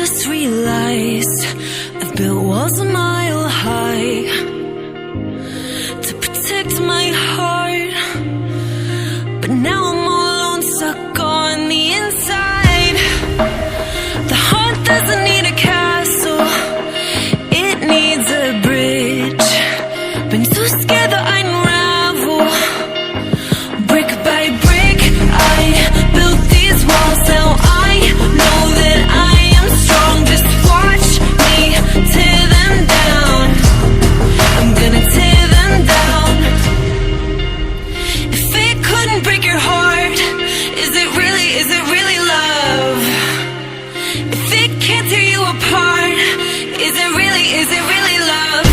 just realized I've built walls a mile high to protect my heart, but now I'm all alone, stuck on the inside. The heart doesn't need a castle, it needs a bridge. Been too scared that I'd unravel. Brick by brick, I built these walls. Now I know that I am strong. Just watch me tear them down. I'm gonna tear them down. If it couldn't break your heart, is it really love? If it can't tear you apart, is it really love?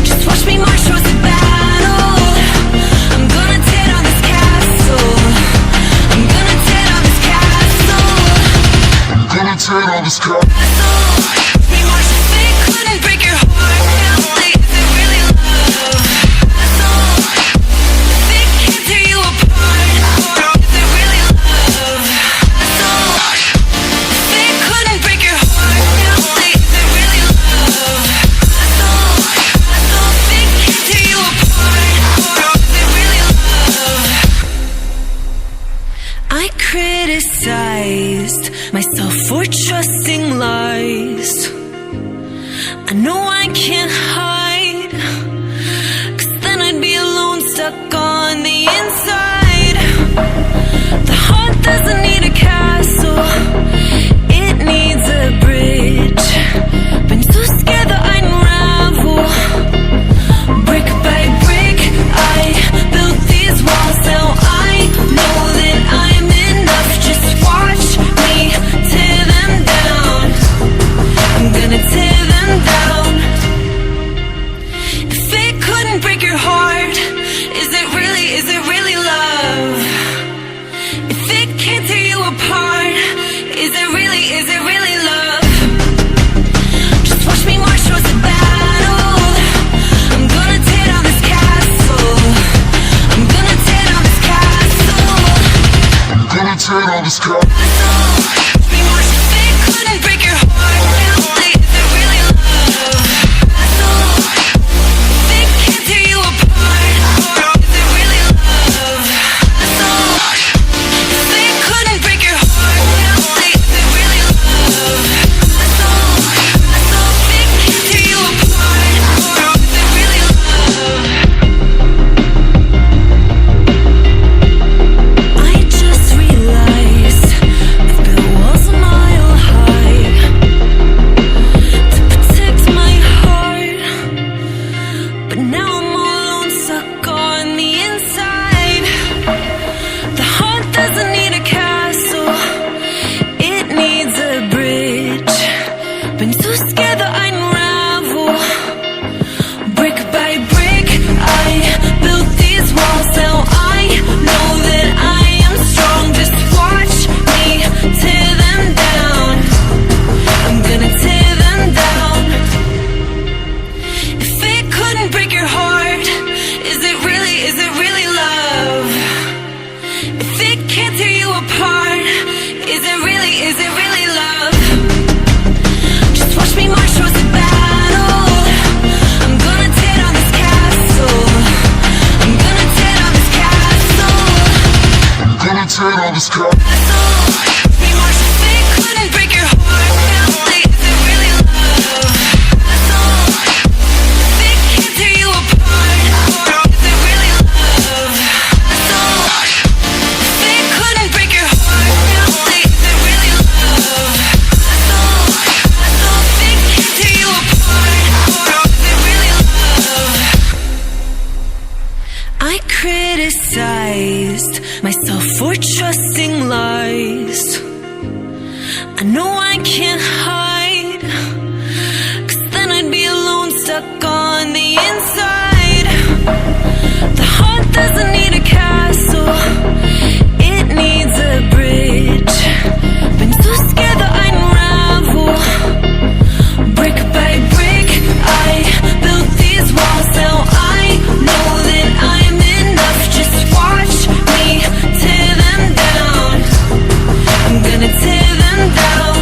Just watch me march towards the battle. I'm gonna tear down this castle. I'm gonna tear down this castle. I'm gonna tear down this castle. Watch me march. If it couldn't break your heart, is it really love? If it can't tear you apart, is it really love? If it couldn't break your heart, is it really love? If it can't tear you apart, is it really love? I criticized myself for trusting lies. I know I can't hide, 'cause then I'd be alone, stuck on the inside. The heart doesn't need a castle, it needs a bridge. Been too scared that I'd unravel. Brick by brick, I built these walls. Now I know that I'm enough. Just watch me tear them down. I'm gonna tear them down. If it couldn't break your heart, is it really love? If it can't tear you apart, is it really love? Just watch me march towards the battle. I'm gonna tear down this castle. I'm gonna tear down this castle. I'm gonna tear down this castle. Watch me march. If it couldn't break your heart, is it really love? If it can't tear you apart, is it really love? If it couldn't break your heart, is it really love? If it can't tear you apart, is it really love? I just realized I've built walls a mile high to protect my heart, but now I'm all alone, stuck on the inside. The heart doesn't need a castle, it needs a bridge. Been too scared that I'd unravel. Brick by brick, I built these walls. Now I know that I am strong. Just watch me tear them down. I'm gonna tear them down. If it couldn't break your heart, is it really love? If it can't tear you apart, is it really love? Just watch me march towards the battle. I'm gonna tear down this castle. I'm gonna tear down this castle. I'm gonna tear down this castle. Watch me march. If it couldn't break your heart, is it really love? If it can't tear you apart, is it really love? If it couldn't break your heart, is it really love? If it can't tear you apart, is it really love? I criticized myself for trusting lies. I know I can't hide, 'cause then I'd be alone, stuck on the inside. The heart doesn't need a castle, it needs a bridge. Been too scared that I'd unravel. Brick by brick, I built these walls. Now I know that I'm enough. Just watch me tear them down. I'm gonna tear them down.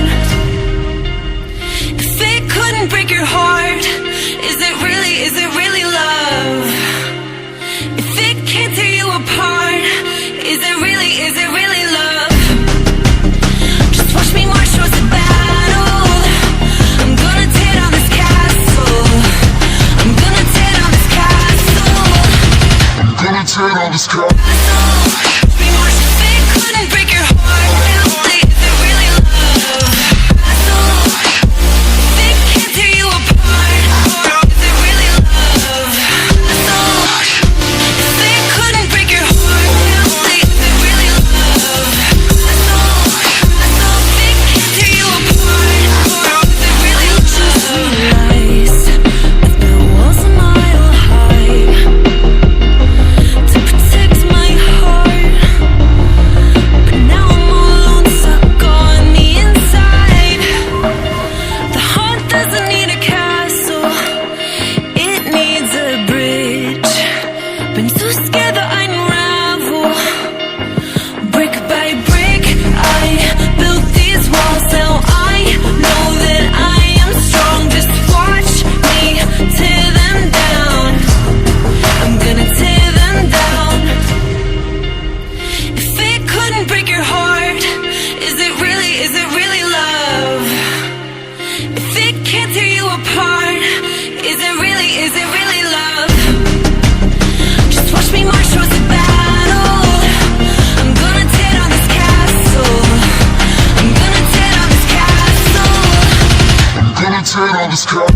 tear down this cap.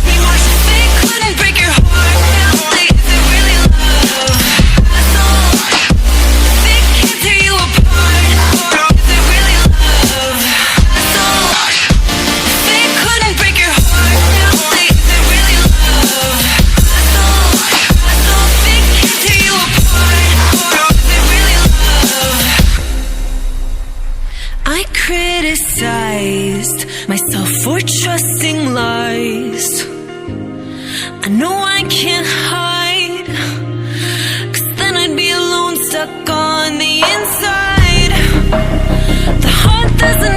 We were so fake, couldn't break your heart. Like, is it really love? Fake can't tear you apart. Is it really love? Fake couldn't break your heart. Like, is it really love? Fake can't tear you apart. Is it really love? I criticized myself for trusting lies. I know I can't hide, 'cause then I'd be alone, stuck on the inside. The heart doesn't